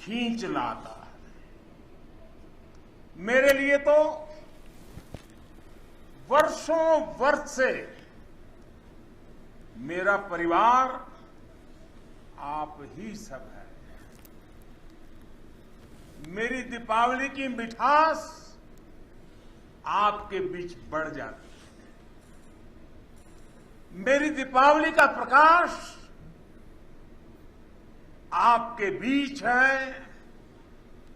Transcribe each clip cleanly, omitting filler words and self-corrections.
खींच लाता है। मेरे लिए तो वर्षों वर्ष से मेरा परिवार आप ही सब है। मेरी दीपावली की मिठास आपके बीच बढ़ जाती है। मेरी दीपावली का प्रकाश आपके बीच है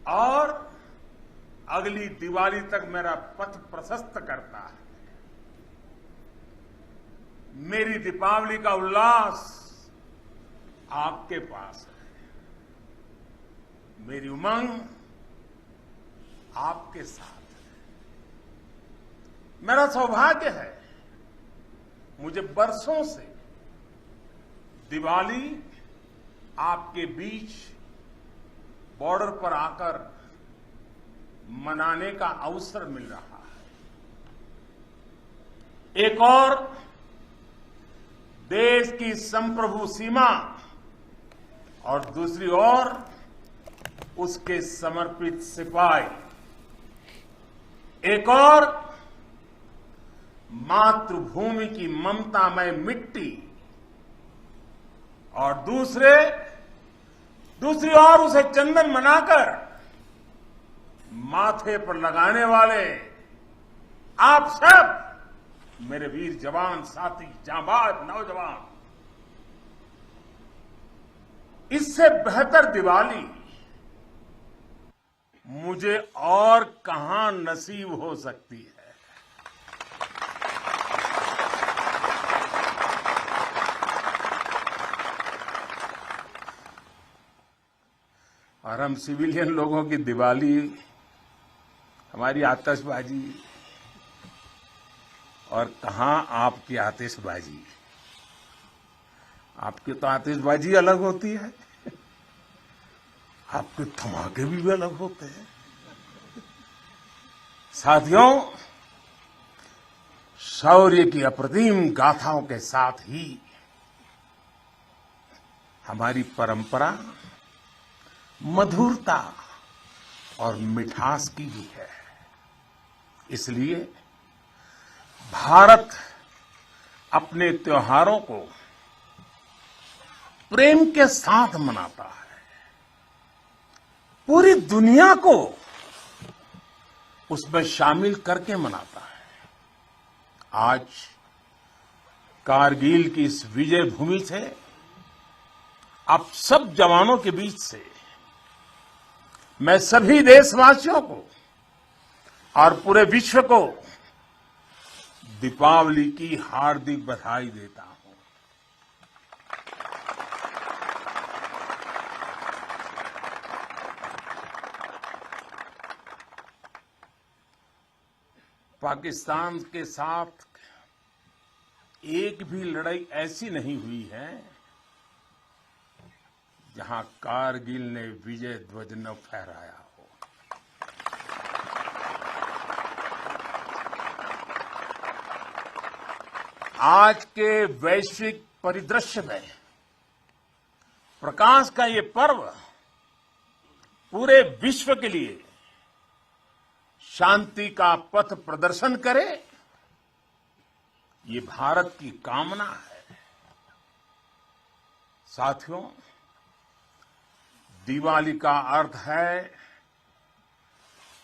और अगली दिवाली तक मेरा पथ प्रशस्त करता है। मेरी दीपावली का उल्लास आपके पास है। मेरी उमंग आपके साथ है। मेरा सौभाग्य है, मुझे बरसों से दिवाली आपके बीच बॉर्डर पर आकर मनाने का अवसर मिल रहा है। एक और देश की संप्रभु सीमा और दूसरी ओर उसके समर्पित सिपाही, एक और मातृभूमि की ममतामय मिट्टी और दूसरी ओर उसे चंदन मनाकर माथे पर लगाने वाले आप सब मेरे वीर जवान साथी, जांबाज नौजवान। इससे बेहतर दिवाली मुझे और कहां नसीब हो सकती है। और हम सिविलियन लोगों की दिवाली, हमारी आतिशबाजी, और कहां आपकी आतिशबाजी। आपकी तो आतिशबाजी अलग होती है, आपके धमाके भी अलग होते हैं। साथियों, शौर्य की अप्रतिम गाथाओं के साथ ही हमारी परंपरा मधुरता और मिठास की भी है। इसलिए भारत अपने त्योहारों को प्रेम के साथ मनाता है। पूरी दुनिया को उसमें शामिल करके मनाता है। आज कारगिल की इस विजय भूमि से आप सब जवानों के बीच से मैं सभी देशवासियों को और पूरे विश्व को दीपावली की हार्दिक बधाई देता हूं। पाकिस्तान के साथ एक भी लड़ाई ऐसी नहीं हुई है जहां कारगिल ने विजय ध्वज न फहराया हो। आज के वैश्विक परिदृश्य में प्रकाश का ये पर्व पूरे विश्व के लिए शांति का पथ प्रदर्शन करे, ये भारत की कामना है। साथियों, दिवाली का अर्थ है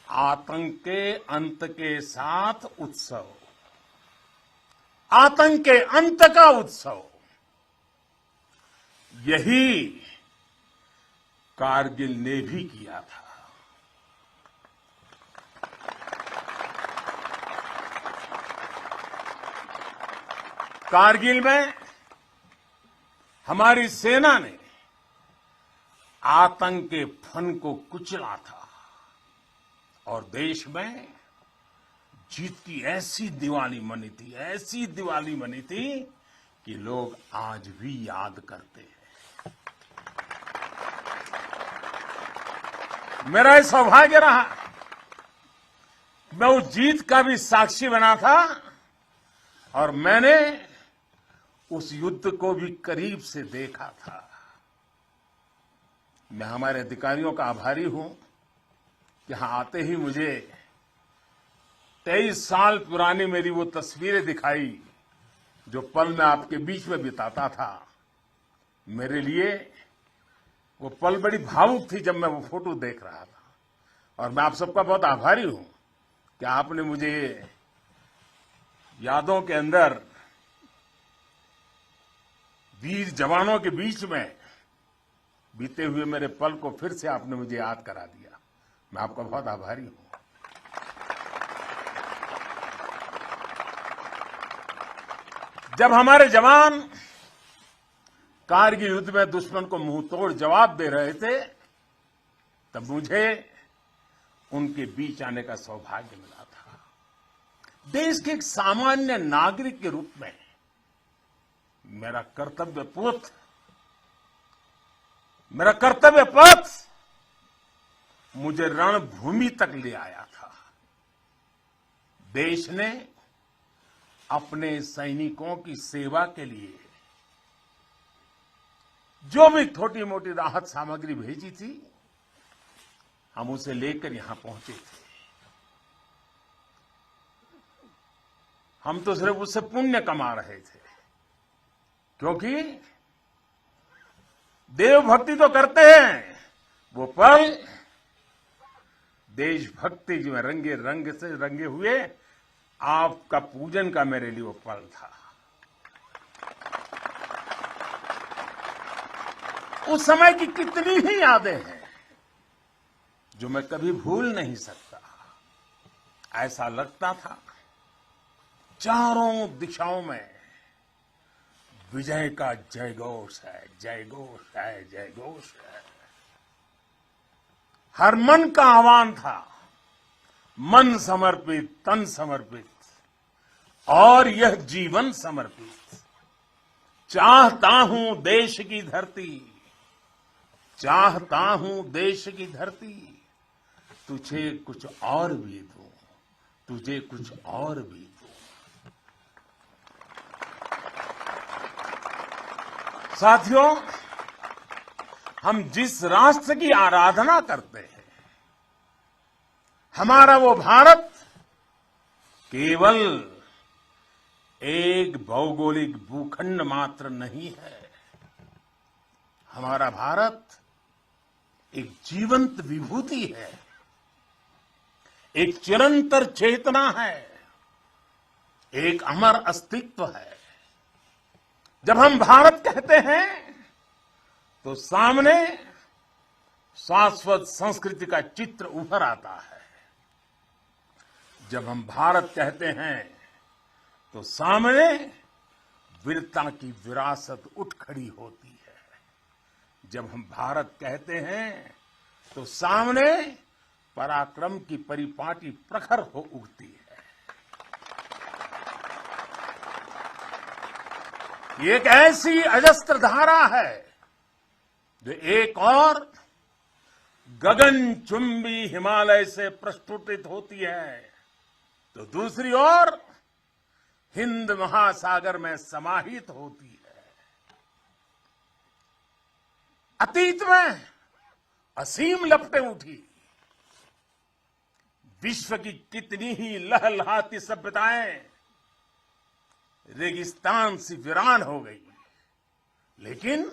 आतंक के अंत के साथ उत्सव, आतंक के अंत का उत्सव। यही कारगिल ने भी किया था। कारगिल में हमारी सेना ने आतंक के फन को कुचला था और देश में जीत की ऐसी दिवाली मनी थी, ऐसी दिवाली मनी थी कि लोग आज भी याद करते हैं। मेरा ये सौभाग्य रहा, मैं उस जीत का भी साक्षी बना था और मैंने उस युद्ध को भी करीब से देखा था। मैं हमारे अधिकारियों का आभारी हूं कि यहां आते ही मुझे 23 साल पुरानी मेरी वो तस्वीरें दिखाई जो पल मैं आपके बीच में बिताता था। मेरे लिए वो पल बड़ी भावुक थी जब मैं वो फोटो देख रहा था, और मैं आप सबका बहुत आभारी हूं कि आपने मुझे यादों के अंदर वीर जवानों के बीच में बीते हुए मेरे पल को फिर से आपने मुझे याद करा दिया। मैं आपका बहुत आभारी हूं। जब हमारे जवान कारगिल युद्ध में दुश्मन को मुंहतोड़ जवाब दे रहे थे, तब मुझे उनके बीच आने का सौभाग्य मिला था। देश के एक सामान्य नागरिक के रूप में मेरा कर्तव्य पथ मुझे रणभूमि तक ले आया था। देश ने अपने सैनिकों की सेवा के लिए जो भी छोटी मोटी राहत सामग्री भेजी थी, हम उसे लेकर यहां पहुंचे थे। हम तो सिर्फ उससे पुण्य कमा रहे थे, क्योंकि देवभक्ति तो करते हैं, वो पल देशभक्ति में रंगे हुए आपका पूजन का मेरे लिए वो पल था। उस समय की कितनी ही यादें हैं जो मैं कभी भूल नहीं सकता। ऐसा लगता था चारों दिशाओं में विजय का जयघोष है, जयघोष है, जयघोष है। हर मन का आह्वान था, मन समर्पित, तन समर्पित और यह जीवन समर्पित। चाहता हूं देश की धरती, चाहता हूं देश की धरती, तुझे कुछ और भी दूं, तुझे कुछ और भी दूं। साथियों, हम जिस राष्ट्र की आराधना करते हैं, हमारा वो भारत केवल एक भौगोलिक भूखंड मात्र नहीं है। हमारा भारत एक जीवंत विभूति है, एक चिरंतर चेतना है, एक अमर अस्तित्व है। जब हम भारत कहते हैं तो सामने शाश्वत संस्कृति का चित्र उभर आता है। जब हम भारत कहते हैं तो सामने वीरता की विरासत उठ खड़ी होती है। जब हम भारत कहते हैं तो सामने पराक्रम की परिपाटी प्रखर हो उठती है। ये एक ऐसी अजस्त्र धारा है जो एक और गगनचुंबी हिमालय से प्रस्फुटित होती है, तो दूसरी ओर हिंद महासागर में समाहित होती है। अतीत में असीम लपटें उठी, विश्व की कितनी ही लहलहाती सभ्यताएं रेगिस्तान सी वीरान हो गई, लेकिन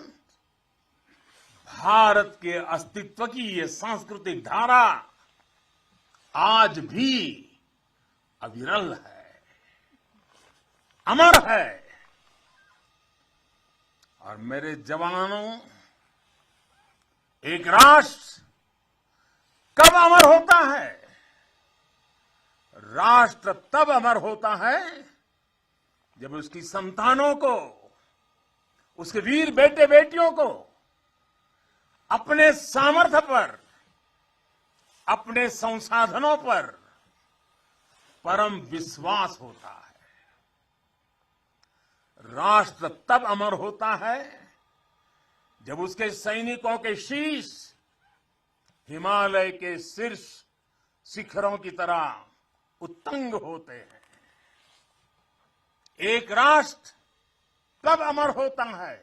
भारत के अस्तित्व की ये सांस्कृतिक धारा आज भी अविरल है, अमर है। और मेरे जवानों, एक राष्ट्र कब अमर होता है? राष्ट्र तब अमर होता है जब उसकी संतानों को, उसके वीर बेटे बेटियों को अपने सामर्थ्य पर, अपने संसाधनों पर परम विश्वास होता है। राष्ट्र तब अमर होता है जब उसके सैनिकों के शीश हिमालय के शीर्ष शिखरों की तरह उत्तुंग होते हैं। एक राष्ट्र तब अमर होता है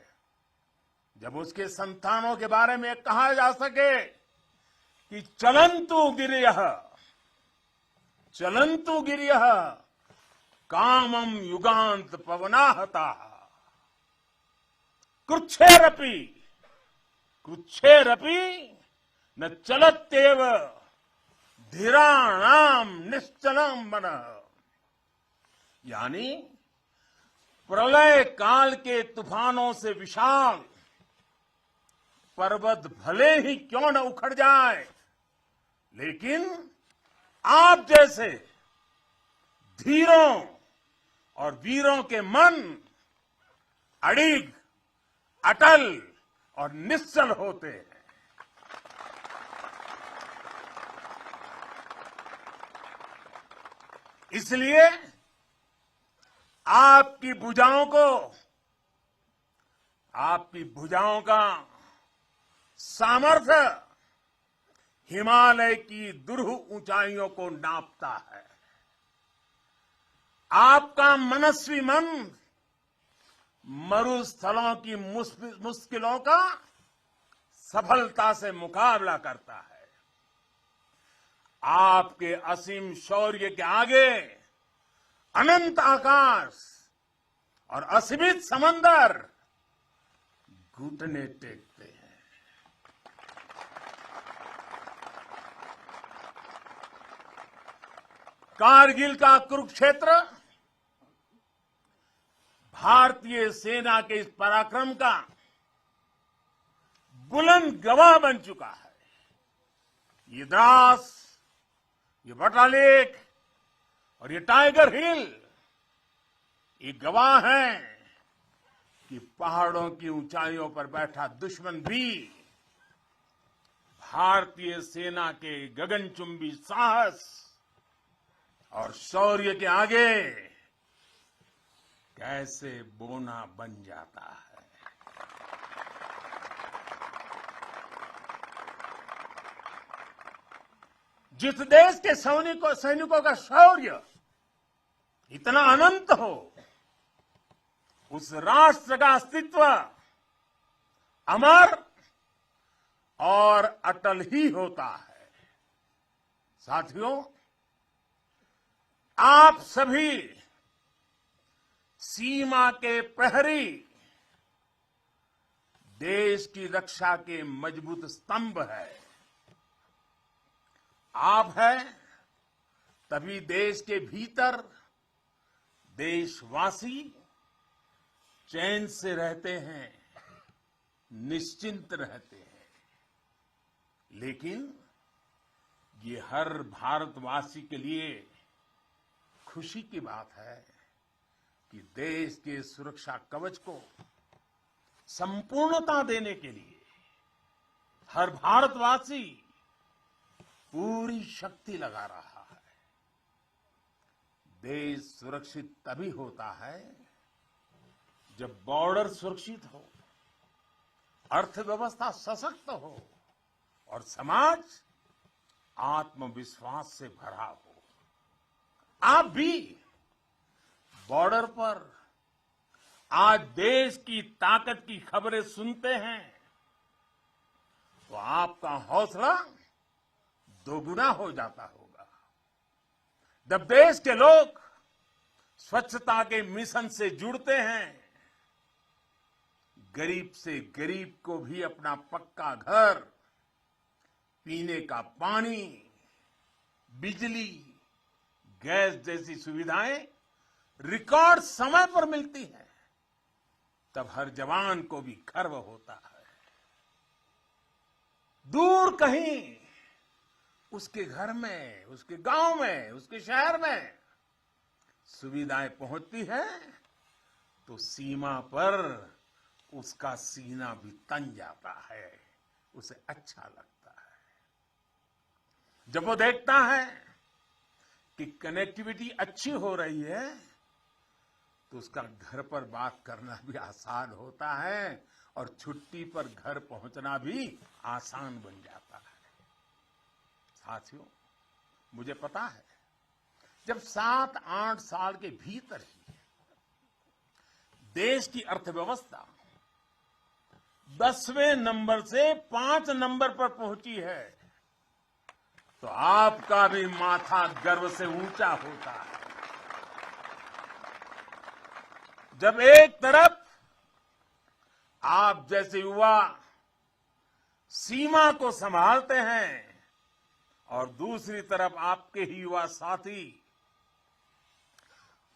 जब उसके संतानों के बारे में कहा जा सके कि चलंतु गिरियः कामम युगांत पवनाहता कृच्छेरपि न चलत्येव धीराणाम निश्चलम मनः। यानी प्रलय काल के तूफानों से विशाल पर्वत भले ही क्यों न उखड़ जाए, लेकिन आप जैसे धीरों और वीरों के मन अड़िग, अटल और निश्चल होते हैं। इसलिए आपकी भुजाओं का सामर्थ्य हिमालय की दुरूह ऊंचाइयों को नापता है। आपका मनस्वी मन मरुस्थलों की मुश्किलों का सफलता से मुकाबला करता है। आपके असीम शौर्य के आगे अनंत आकाश और असीमित समंदर घुटने टेकते हैं। कारगिल का कुरुक्षेत्र भारतीय सेना के इस पराक्रम का बुलंद गवाह बन चुका है। ये द्रास, ये बटालेक और ये टाइगर हिल ये गवाह हैं कि पहाड़ों की ऊंचाइयों पर बैठा दुश्मन भी भारतीय सेना के गगनचुंबी साहस और शौर्य के आगे कैसे बोना बन जाता है। जिस देश के सैनिकों का शौर्य इतना अनंत हो, उस राष्ट्र का अस्तित्व अमर और अटल ही होता है। साथियों, आप सभी सीमा के प्रहरी, देश की रक्षा के मजबूत स्तंभ है। आप हैं, तभी देश के भीतर देशवासी चैन से रहते हैं, निश्चिंत रहते हैं। लेकिन ये हर भारतवासी के लिए खुशी की बात है कि देश के सुरक्षा कवच को संपूर्णता देने के लिए हर भारतवासी पूरी शक्ति लगा रहा है। देश सुरक्षित तभी होता है जब बॉर्डर सुरक्षित हो, अर्थव्यवस्था सशक्त हो और समाज आत्मविश्वास से भरा हो। आप भी बॉर्डर पर आज देश की ताकत की खबरें सुनते हैं तो आपका हौसला दोगुना हो जाता होगा। जब देश के लोग स्वच्छता के मिशन से जुड़ते हैं, गरीब से गरीब को भी अपना पक्का घर, पीने का पानी, बिजली, गैस जैसी सुविधाएं रिकॉर्ड समय पर मिलती हैं, तब हर जवान को भी गर्व होता है। दूर कहीं उसके घर में, उसके गांव में, उसके शहर में सुविधाएं पहुंचती है तो सीमा पर उसका सीना भी तन जाता है, उसे अच्छा लगता है। जब वो देखता है कि कनेक्टिविटी अच्छी हो रही है तो उसका घर पर बात करना भी आसान होता है और छुट्टी पर घर पहुंचना भी आसान बन जाता है। साथियों, मुझे पता है जब 7-8 साल के भीतर ही देश की अर्थव्यवस्था 10वें नंबर से 5 नंबर पर पहुंची है, तो आपका भी माथा गर्व से ऊंचा होता है। जब एक तरफ आप जैसे युवा सीमा को संभालते हैं और दूसरी तरफ आपके ही युवा साथी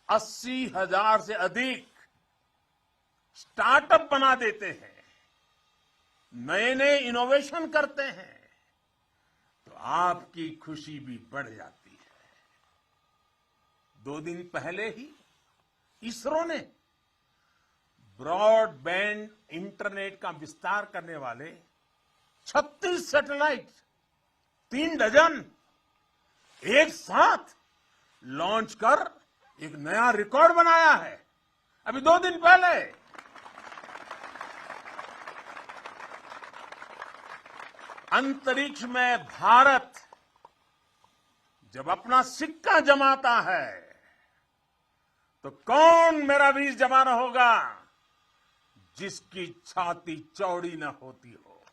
80,000 से अधिक स्टार्टअप बना देते हैं, नए नए इनोवेशन करते हैं, तो आपकी खुशी भी बढ़ जाती है। 2 दिन पहले ही इसरो ने ब्रॉडबैंड इंटरनेट का विस्तार करने वाले 36 सैटेलाइट 3 डजन एक साथ लॉन्च कर एक नया रिकॉर्ड बनाया है। अभी 2 दिन पहले अंतरिक्ष में भारत जब अपना सिक्का जमाता है तो कौन मेरा वीर जवान होगा जिसकी छाती चौड़ी न होती हो।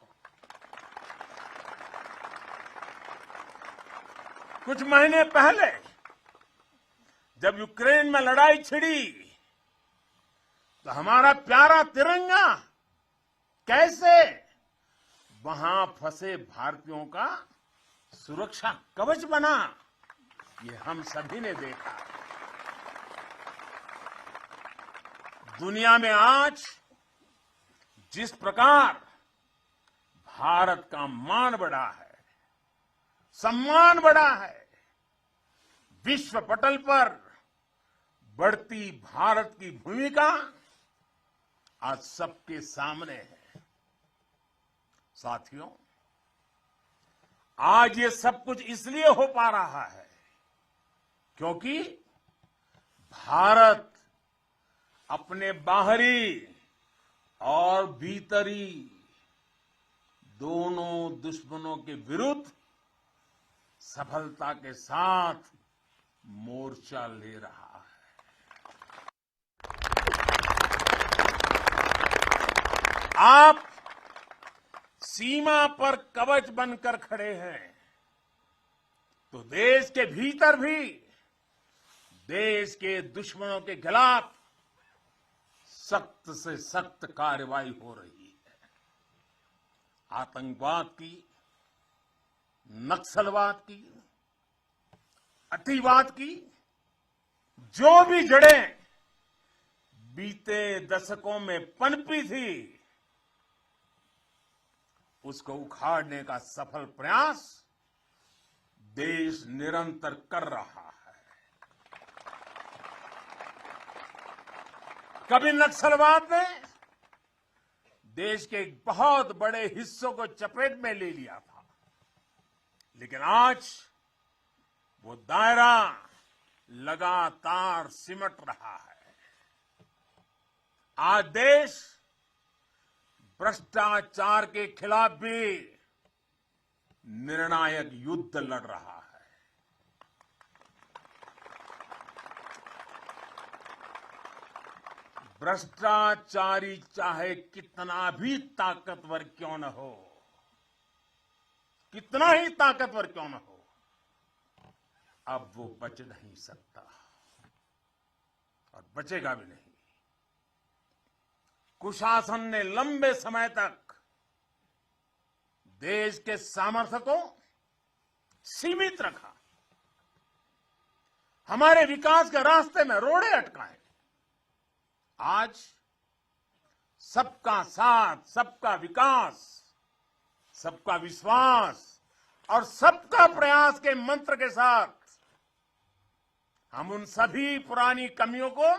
कुछ महीने पहले जब यूक्रेन में लड़ाई छिड़ी तो हमारा प्यारा तिरंगा कैसे वहां फंसे भारतीयों का सुरक्षा कवच बना, ये हम सभी ने देखा। दुनिया में आज जिस प्रकार भारत का मान बढ़ा है, सम्मान बढ़ा है, विश्व पटल पर बढ़ती भारत की भूमिका आज सबके सामने है। साथियों, आज ये सब कुछ इसलिए हो पा रहा है क्योंकि भारत अपने बाहरी और भीतरी दोनों दुश्मनों के विरुद्ध सफलता के साथ मोर्चा ले रहा है। आप सीमा पर कवच बनकर खड़े हैं तो देश के भीतर भी देश के दुश्मनों के खिलाफ सख्त से सख्त कार्रवाई हो रही है। आतंकवाद की, नक्सलवाद की, अतिवाद की जो भी जड़ें बीते दशकों में पनपी थी, उसको उखाड़ने का सफल प्रयास देश निरंतर कर रहा है। कभी नक्सलवाद ने देश के एक बहुत बड़े हिस्सों को चपेट में ले लिया था, लेकिन आज वो दायरा लगातार सिमट रहा है। आज देश भ्रष्टाचार के खिलाफ भी निर्णायक युद्ध लड़ रहा है। भ्रष्टाचारी चाहे कितना भी ताकतवर क्यों न हो, कितना ही ताकतवर क्यों न हो, अब वो बच नहीं सकता और बचेगा भी नहीं। कुशासन ने लंबे समय तक देश के सामर्थ्य को सीमित रखा, हमारे विकास के रास्ते में रोड़े अटकाए। आज सबका साथ, सबका विकास, सबका विश्वास और सबका प्रयास के मंत्र के साथ हम उन सभी पुरानी कमियों को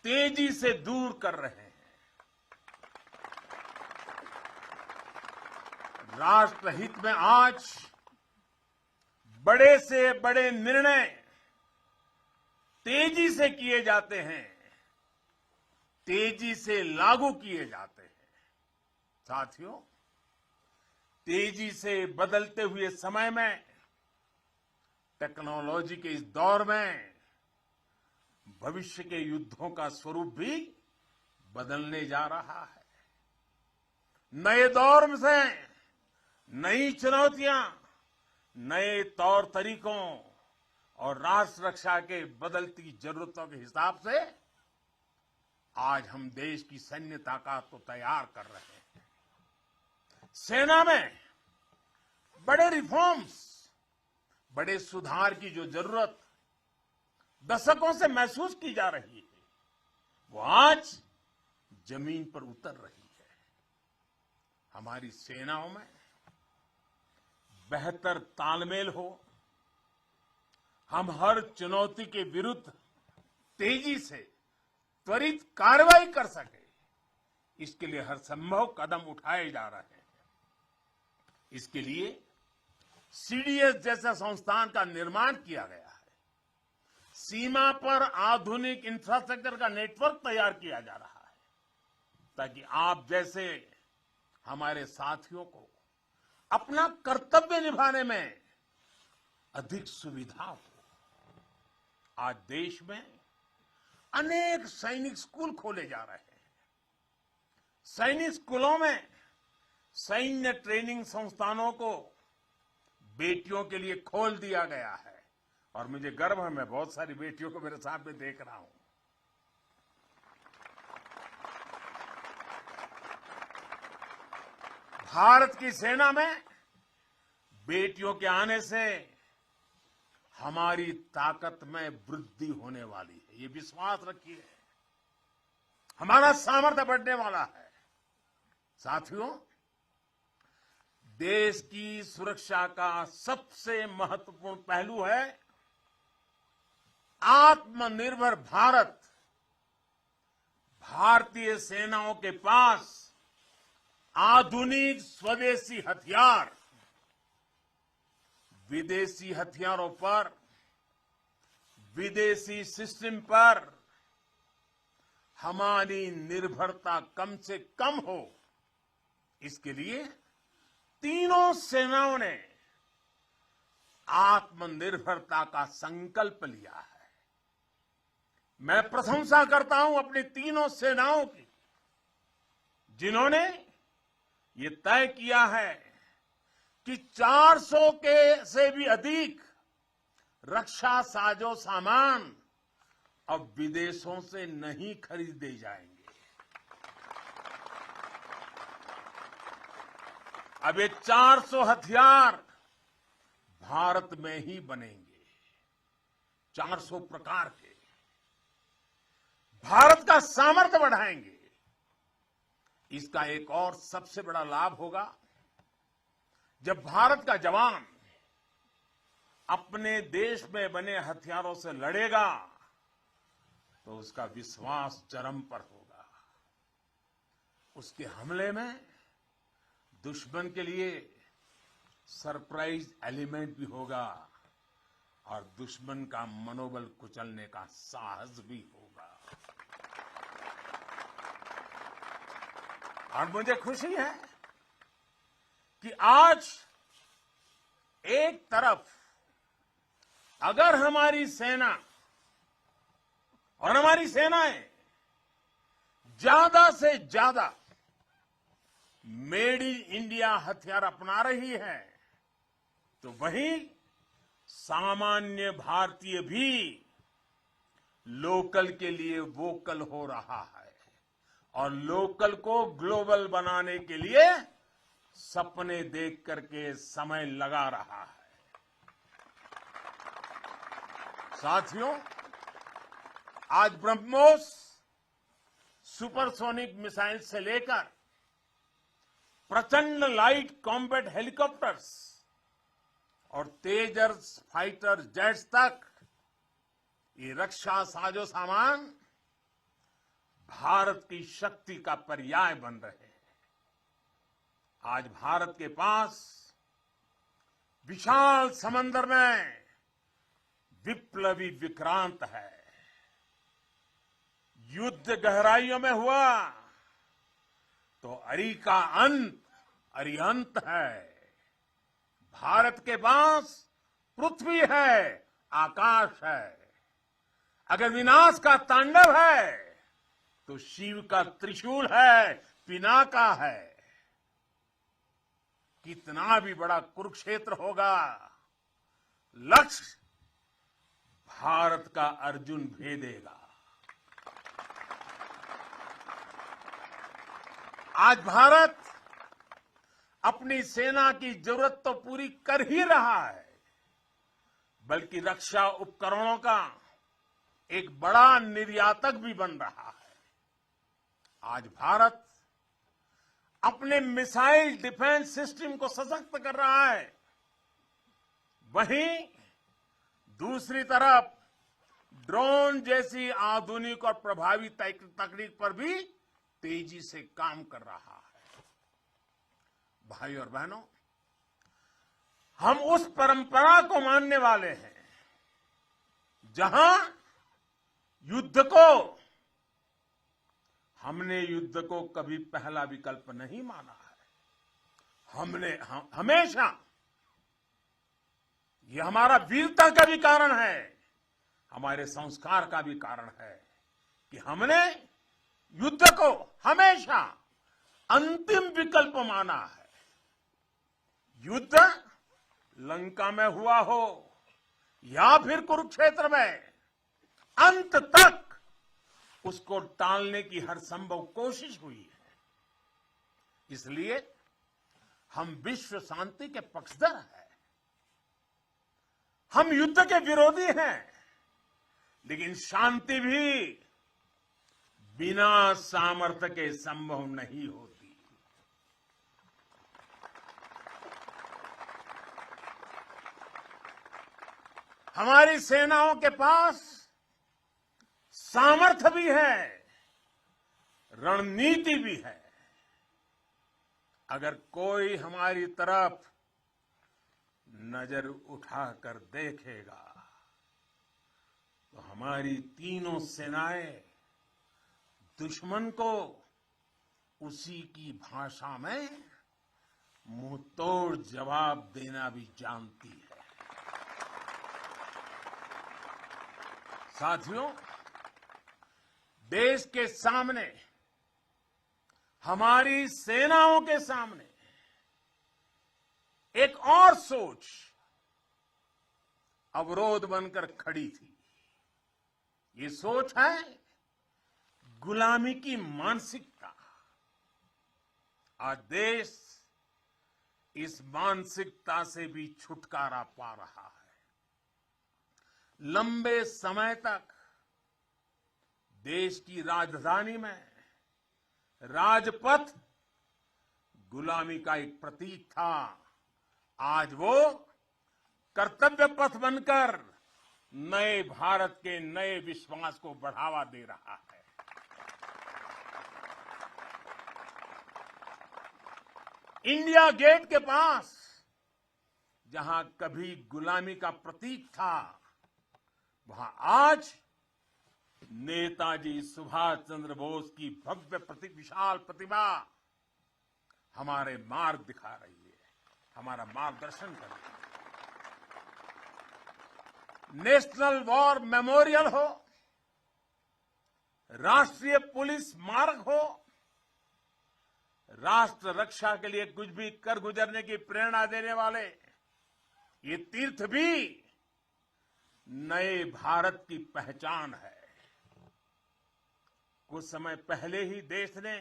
तेजी से दूर कर रहे हैं। राष्ट्रहित में आज बड़े से बड़े निर्णय तेजी से किए जाते हैं, तेजी से लागू किए जाते हैं। साथियों, तेजी से बदलते हुए समय में, टेक्नोलॉजी के इस दौर में भविष्य के युद्धों का स्वरूप भी बदलने जा रहा है। नए दौर से नई चुनौतियां, नए तौर तरीकों और राष्ट्र रक्षा के बदलती जरूरतों के हिसाब से आज हम देश की सैन्य ताकत को तैयार कर रहे हैं। सेना में बड़े रिफॉर्म्स, बड़े सुधार की जो जरूरत दशकों से महसूस की जा रही है, वो आज जमीन पर उतर रही है। हमारी सेनाओं में बेहतर तालमेल हो, हम हर चुनौती के विरुद्ध तेजी से त्वरित कार्रवाई कर सके, इसके लिए हर संभव कदम उठाए जा रहे हैं। इसके लिए सीडीएस जैसा संस्थान का निर्माण किया गया है। सीमा पर आधुनिक इंफ्रास्ट्रक्चर का नेटवर्क तैयार किया जा रहा है, ताकि आप जैसे हमारे साथियों को अपना कर्तव्य निभाने में अधिक सुविधा हो। आज देश में अनेक सैनिक स्कूल खोले जा रहे हैं। सैनिक स्कूलों में सैन्य ट्रेनिंग संस्थानों को बेटियों के लिए खोल दिया गया है और मुझे गर्व है, मैं बहुत सारी बेटियों को मेरे साथ में देख रहा हूं। भारत की सेना में बेटियों के आने से हमारी ताकत में वृद्धि होने वाली है, ये विश्वास रखिए। हमारा सामर्थ्य बढ़ने वाला है। साथियों, देश की सुरक्षा का सबसे महत्वपूर्ण पहलू है आत्मनिर्भर भारत। भारतीय सेनाओं के पास आधुनिक स्वदेशी हथियार, विदेशी हथियारों पर, विदेशी सिस्टम पर हमारी निर्भरता कम से कम हो, इसके लिए तीनों सेनाओं ने आत्मनिर्भरता का संकल्प लिया है। मैं प्रशंसा करता हूं अपनी तीनों सेनाओं की, जिन्होंने ये तय किया है कि 400 के से भी अधिक रक्षा साजो सामान अब विदेशों से नहीं खरीदे जाएंगे। अब ये 400 हथियार भारत में ही बनेंगे, 400 प्रकार के। भारत का सामर्थ्य बढ़ाएंगे। इसका एक और सबसे बड़ा लाभ होगा, जब भारत का जवान अपने देश में बने हथियारों से लड़ेगा तो उसका विश्वास चरम पर होगा। उसके हमले में दुश्मन के लिए सरप्राइज एलिमेंट भी होगा और दुश्मन का मनोबल कुचलने का साहस भी होगा। और मुझे खुशी है कि आज एक तरफ अगर हमारी सेना और हमारी सेनाएं ज्यादा से ज्यादा मेड इन इंडिया हथियार अपना रही है, तो वहीं सामान्य भारतीय भी लोकल के लिए वोकल हो रहा है और लोकल को ग्लोबल बनाने के लिए सपने देख करके समय लगा रहा है। साथियों, आज ब्रह्मोस सुपरसोनिक मिसाइल से लेकर प्रचंड लाइट कॉम्बैट हेलीकॉप्टर्स और तेजस फाइटर जेट्स तक ये रक्षा साजो सामान भारत की शक्ति का पर्याय बन रहे हैं। आज भारत के पास विशाल समंदर में विप्लवी विक्रांत है। युद्ध गहराइयों में हुआ तो अरी अरिहंत है। भारत के पास पृथ्वी है, आकाश है। अगर विनाश का तांडव है तो शिव का त्रिशूल है, पिनाका है। कितना भी बड़ा कुरुक्षेत्र होगा, लक्ष्य भारत का अर्जुन भेदेगा। आज भारत अपनी सेना की जरूरत तो पूरी कर ही रहा है, बल्कि रक्षा उपकरणों का एक बड़ा निर्यातक भी बन रहा है। आज भारत अपने मिसाइल डिफेंस सिस्टम को सशक्त कर रहा है, वहीं दूसरी तरफ ड्रोन जैसी आधुनिक और प्रभावी तकनीक पर भी तेजी से काम कर रहा है। भाई और बहनों, हम उस परंपरा को मानने वाले हैं जहां हमने युद्ध को कभी पहला विकल्प नहीं माना है। हमेशा ये हमारा वीरता का भी कारण है, हमारे संस्कार का भी कारण है कि हमने युद्ध को हमेशा अंतिम विकल्प माना है। युद्ध लंका में हुआ हो या फिर कुरुक्षेत्र में, अंत तक उसको टालने की हर संभव कोशिश हुई है। इसलिए हम विश्व शांति के पक्षधर हैं। हम युद्ध के विरोधी हैं, लेकिन शांति भी बिना सामर्थ्य के संभव नहीं होती। हमारी सेनाओं के पास सामर्थ्य भी है, रणनीति भी है। अगर कोई हमारी तरफ नजर उठाकर देखेगा तो हमारी तीनों सेनाएं दुश्मन को उसी की भाषा में मुंह तोड़ जवाब देना भी जानती है। साथियों, देश के सामने, हमारी सेनाओं के सामने एक और सोच अवरोध बनकर खड़ी थी। ये सोच है गुलामी की मानसिकता। आज देश इस मानसिकता से भी छुटकारा पा रहा है। लंबे समय तक देश की राजधानी में राजपथ गुलामी का एक प्रतीक था। आज वो कर्तव्य पथ बनकर नए भारत के नए विश्वास को बढ़ावा दे रहा है। इंडिया गेट के पास जहां कभी गुलामी का प्रतीक था, वहां आज नेताजी सुभाष चंद्र बोस की भव्य विशाल प्रतिमा हमारे मार्ग दिखा रही है, हमारा मार्गदर्शन कर रही है। नेशनल वॉर मेमोरियल हो, राष्ट्रीय पुलिस स्मारक हो, राष्ट्र रक्षा के लिए कुछ भी कर गुजरने की प्रेरणा देने वाले ये तीर्थ भी नए भारत की पहचान है। कुछ समय पहले ही देश ने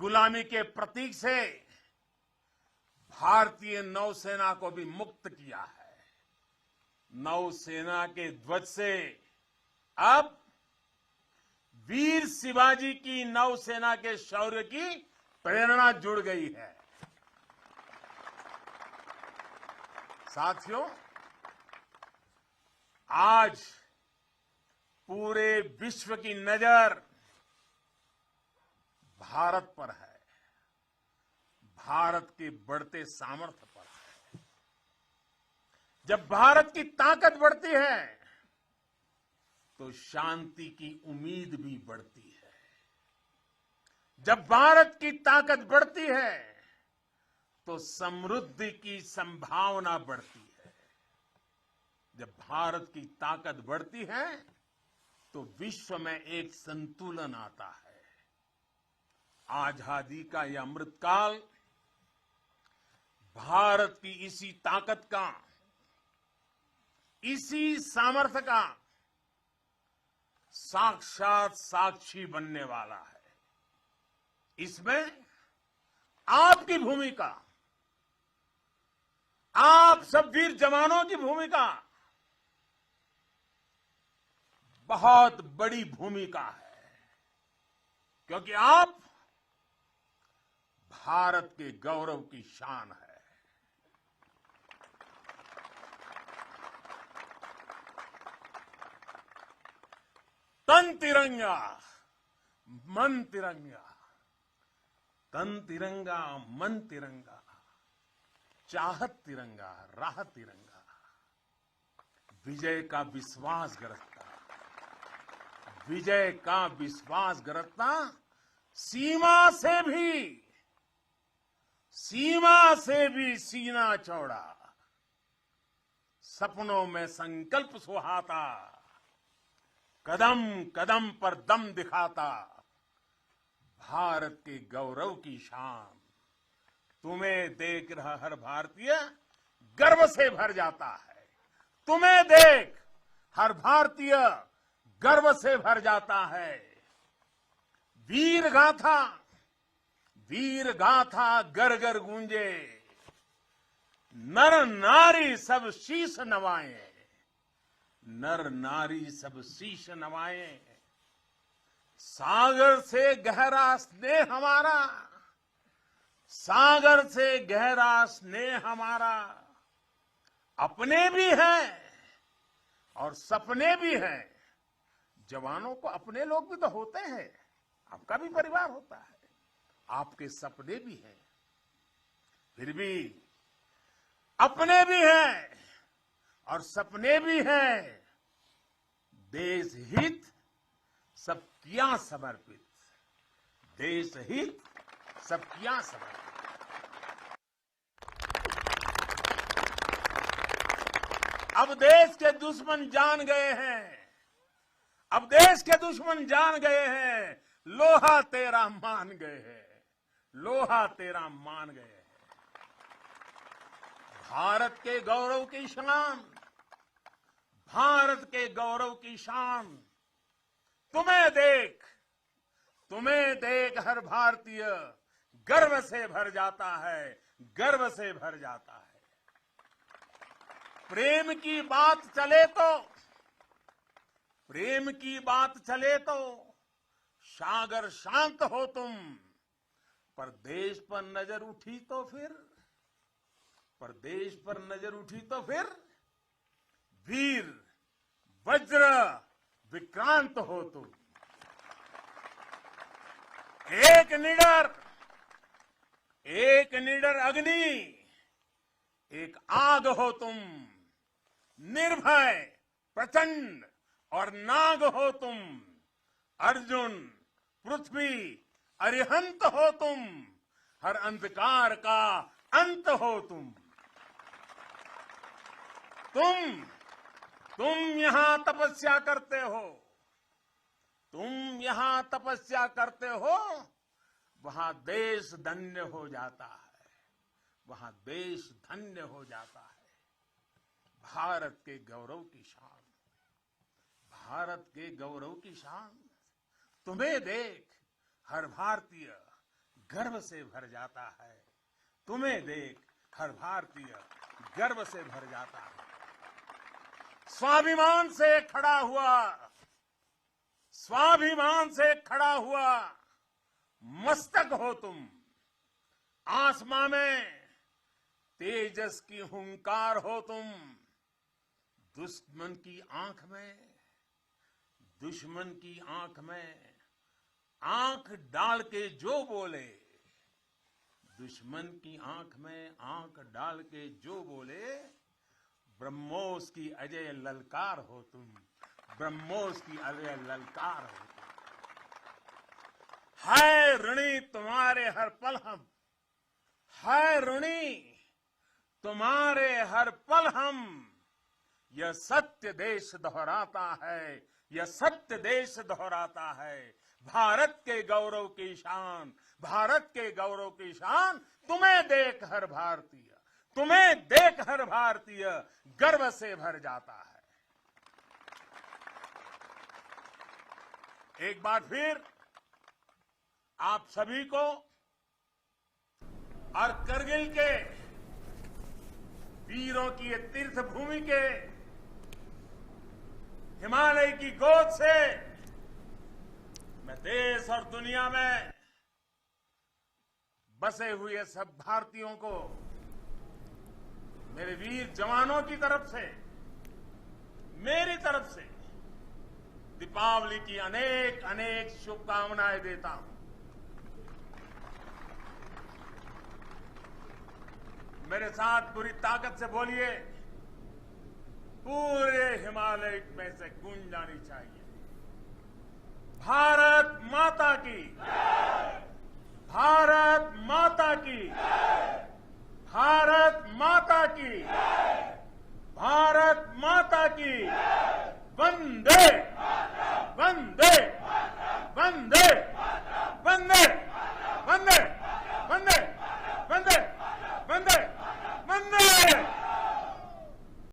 गुलामी के प्रतीक से भारतीय नौसेना को भी मुक्त किया है। नौसेना के ध्वज से अब वीर शिवाजी की नौसेना के शौर्य की प्रेरणा जुड़ गई है। साथियों, आज पूरे विश्व की नजर भारत पर है, भारत के बढ़ते सामर्थ्य पर है। जब भारत की ताकत बढ़ती है तो शांति की उम्मीद भी बढ़ती है। जब भारत की ताकत बढ़ती है तो समृद्धि की संभावना बढ़ती है। जब भारत की ताकत बढ़ती है तो विश्व में एक संतुलन आता है। आजादी का यह अमृतकाल भारत की इसी ताकत का, इसी सामर्थ्य का साक्षात साक्षी बनने वाला है। इसमें आपकी भूमिका, आप सब वीर जवानों की भूमिका बहुत बड़ी भूमिका है, क्योंकि आप भारत के गौरव की शान है। तन तिरंगा मन तिरंगा, तन तिरंगा मन तिरंगा, चाहत तिरंगा राह तिरंगा, विजय का विश्वास गरजता, विजय का विश्वास गरजता, सीमा से भी सीना चौड़ा, सपनों में संकल्प सुहाता, कदम कदम पर दम दिखाता, भारत के गौरव की शान। तुम्हें देख रहा हर भारतीय गर्व से भर जाता है। तुम्हें देख हर भारतीय गर्व से भर जाता है। वीर गाथा गर गर गूंजे, नर नारी सब शीश नवाए, नर नारी सब शीश नवाए। सागर से गहरा स्नेह हमारा, सागर से गहरा स्नेह हमारा, अपने भी हैं और सपने भी हैं। जवानों को अपने लोग भी तो होते हैं, आपका भी परिवार होता है, आपके सपने भी हैं, फिर भी अपने भी हैं और सपने भी हैं। देश हित सब किया समर्पित, देश हित सब किया समर्पित। अब देश के दुश्मन जान गए हैं, अब देश के दुश्मन जान गए हैं, लोहा तेरा मान गए हैं, लोहा तेरा मान गए हैं। भारत के गौरव की शान, भारत के गौरव की शान। तुम्हें देख हर भारतीय गर्व से भर जाता है, गर्व से भर जाता है। प्रेम की बात चले तो सागर शांत हो तुम, पर देश पर नजर उठी तो फिर वीर वज्र विक्रांत हो तुम। एक निडर अग्नि, एक आग हो तुम, निर्भय प्रचंड और नाग हो तुम। अर्जुन पृथ्वी अरिहंत हो तुम, हर अंधकार का अंत हो तुम। तुम यहां तपस्या करते हो, वहां देश धन्य हो जाता है, वहां देश धन्य हो जाता है। भारत के गौरव की शान, भारत के गौरव की शान। तुम्हें देख हर भारतीय गर्व से भर जाता है, तुम्हें देख हर भारतीय गर्व से भर जाता है। स्वाभिमान से खड़ा हुआ मस्तक हो तुम। आसमां में तेजस की हुंकार हो तुम। दुश्मन की आंख में आंख डाल के जो बोले, दुश्मन की आंख में आंख डाल के जो बोले, ब्रह्मोस की अजय ललकार हो तुम, ब्रह्मोस की अजय ललकार हो तुम। है ऋणी तुम्हारे हर पल हम, है ऋणी तुम्हारे हर पल हम। यह सत्य देश दोहराता है, यह सत्य देश दोहराता है। भारत के गौरव की शान, भारत के गौरव की शान। तुम्हें देख हर भारतीय तुम्हें देख हर भारतीय गर्व से भर जाता है। एक बार फिर आप सभी को और करगिल के वीरों की ये तीर्थ भूमि के हिमालय की गोद से मैं देश और दुनिया में बसे हुए सब भारतीयों को मेरे वीर जवानों की तरफ से, मेरी तरफ से दीपावली की अनेक अनेक शुभकामनाएं देता हूं। मेरे साथ पूरी ताकत से बोलिए, पूरे हिमालय में से गूंज जानी चाहिए, भारत माता की, भारत माता की, भारत माता की, भारत माता की, वंदे वंदे वंदे वंदे।